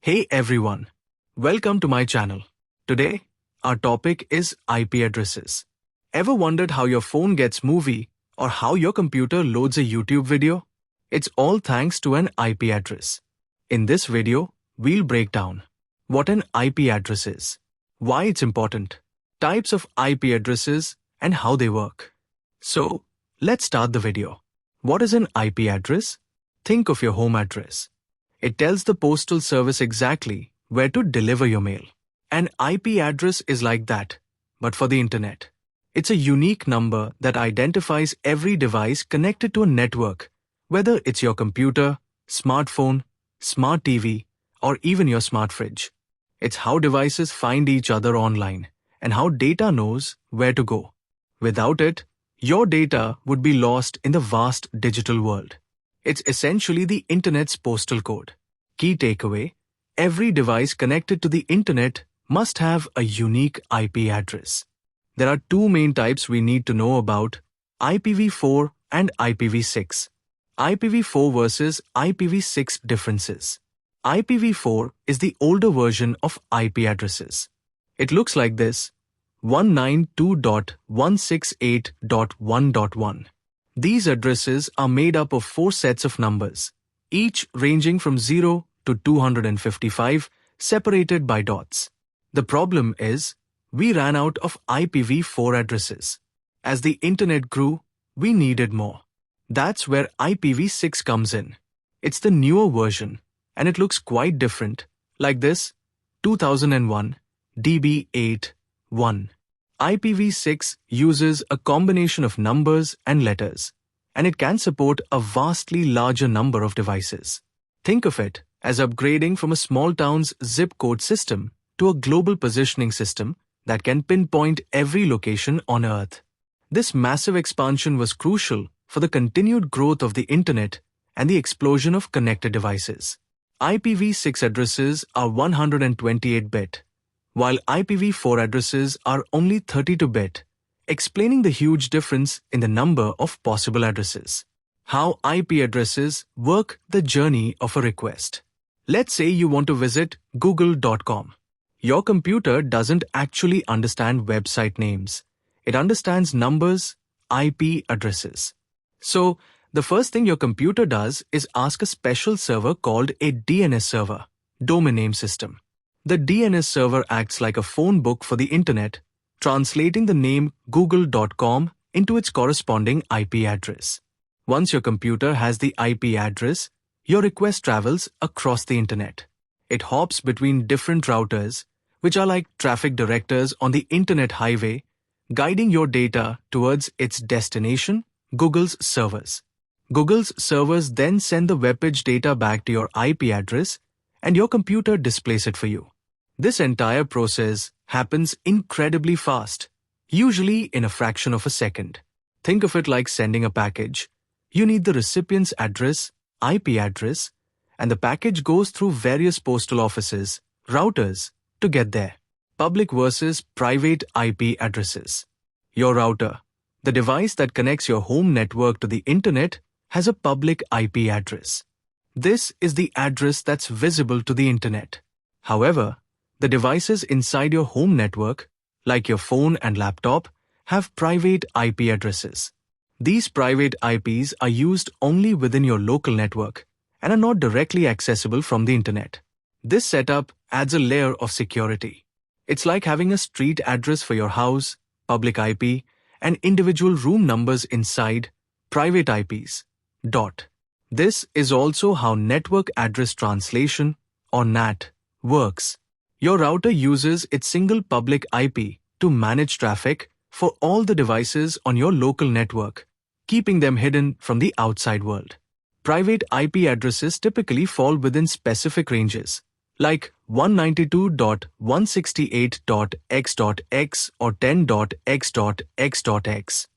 Hey everyone, welcome to my channel. Today, our topic is IP addresses. Ever wondered how your phone gets movie or how your computer loads a YouTube video? It's all thanks to an IP address. In this video, we'll break down what an IP address is, why it's important, types of IP addresses, and how they work. So, let's start the video. What is an IP address? Think of your home address. It tells the postal service exactly where to deliver your mail. An IP address is like that, but for the internet. It's a unique number that identifies every device connected to a network, whether it's your computer, smartphone, smart TV, or even your smart fridge. It's how devices find each other online and how data knows where to go. Without it, your data would be lost in the vast digital world. It's essentially the internet's postal code. Key takeaway: every device connected to the internet must have a unique IP address. There are two main types we need to know about: IPv4 and IPv6. IPv4 versus IPv6 differences. IPv4 is the older version of IP addresses. It looks like this: 192.168.1.1. These addresses are made up of 4 sets of numbers, each ranging from 0 to 255, separated by dots. The problem is, we ran out of IPv4 addresses. As the internet grew, we needed more. That's where IPv6 comes in. It's the newer version, and it looks quite different, like this: 2001 DB8 1. IPv6 uses a combination of numbers and letters, and it can support a vastly larger number of devices. Think of it as upgrading from a small town's zip code system to a global positioning system that can pinpoint every location on Earth. This massive expansion was crucial for the continued growth of the internet and the explosion of connected devices. IPv6 addresses are 128-bit. While IPv4 addresses are only 32-bit, explaining the huge difference in the number of possible addresses. How IP addresses work the journey of a request. Let's say you want to visit google.com. Your computer doesn't actually understand website names. It understands numbers, IP addresses. So, the first thing your computer does is ask a special server called a DNS server, domain name system. The DNS server acts like a phone book for the internet, translating the name google.com into its corresponding IP address. Once your computer has the IP address, your request travels across the internet. It hops between different routers, which are like traffic directors on the internet highway, guiding your data towards its destination, Google's servers. Google's servers then send the webpage data back to your IP address, and your computer displays it for you. This entire process happens incredibly fast, usually in a fraction of a second. Think of it like sending a package. You need the recipient's address, IP address, and the package goes through various postal offices, routers, to get there. Public versus private IP addresses. Your router, the device that connects your home network to the internet, has a public IP address. This is the address that's visible to the internet. However, the devices inside your home network, like your phone and laptop, have private IP addresses. These private IPs are used only within your local network and are not directly accessible from the internet. This setup adds a layer of security. It's like having a street address for your house, public IP, and individual room numbers inside, private IPs. This is also how network address translation, or NAT, works. Your router uses its single public IP to manage traffic for all the devices on your local network, keeping them hidden from the outside world. Private IP addresses typically fall within specific ranges, like 192.168.x.x or 10.x.x.x.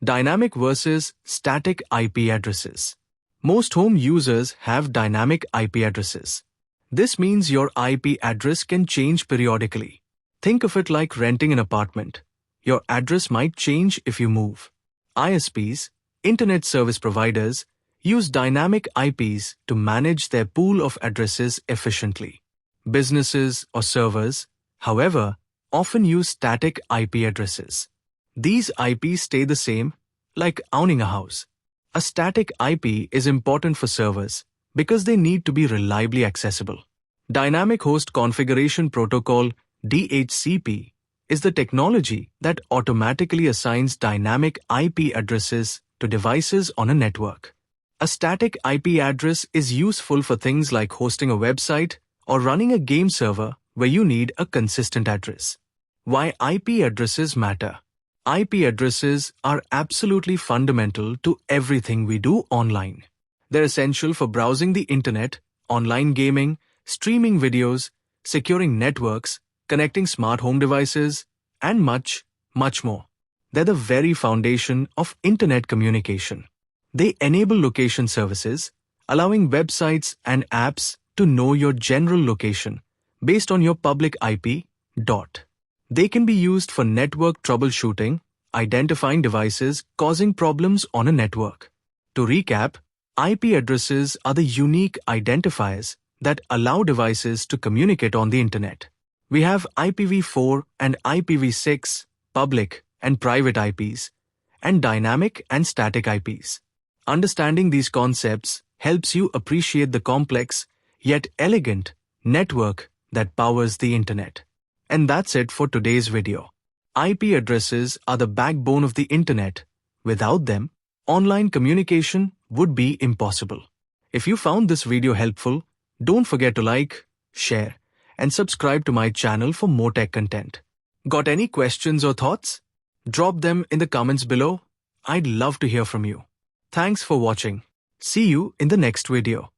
Dynamic versus static IP addresses. Most home users have dynamic IP addresses. This means your IP address can change periodically. Think of it like renting an apartment. Your address might change if you move. ISPs, Internet Service Providers, use dynamic IPs to manage their pool of addresses efficiently. Businesses or servers, however, often use static IP addresses. These IPs stay the same, like owning a house. A static IP is important for servers because they need to be reliably accessible. Dynamic Host Configuration Protocol (DHCP) is the technology that automatically assigns dynamic IP addresses to devices on a network. A static IP address is useful for things like hosting a website or running a game server where you need a consistent address. Why IP addresses matter? IP addresses are absolutely fundamental to everything we do online. They're essential for browsing the internet, online gaming, streaming videos, securing networks, connecting smart home devices, and much, much more. They're the very foundation of internet communication. They enable location services, allowing websites and apps to know your general location based on your public IP. They can be used for network troubleshooting, identifying devices causing problems on a network. To recap, IP addresses are the unique identifiers that allow devices to communicate on the internet. We have IPv4 and IPv6, public and private IPs, and dynamic and static IPs. Understanding these concepts helps you appreciate the complex, yet elegant, network that powers the internet. And that's it for today's video. IP addresses are the backbone of the internet. Without them, online communication would be impossible. If you found this video helpful, don't forget to like, share, and subscribe to my channel for more tech content. Got any questions or thoughts? Drop them in the comments below. I'd love to hear from you. Thanks for watching. See you in the next video.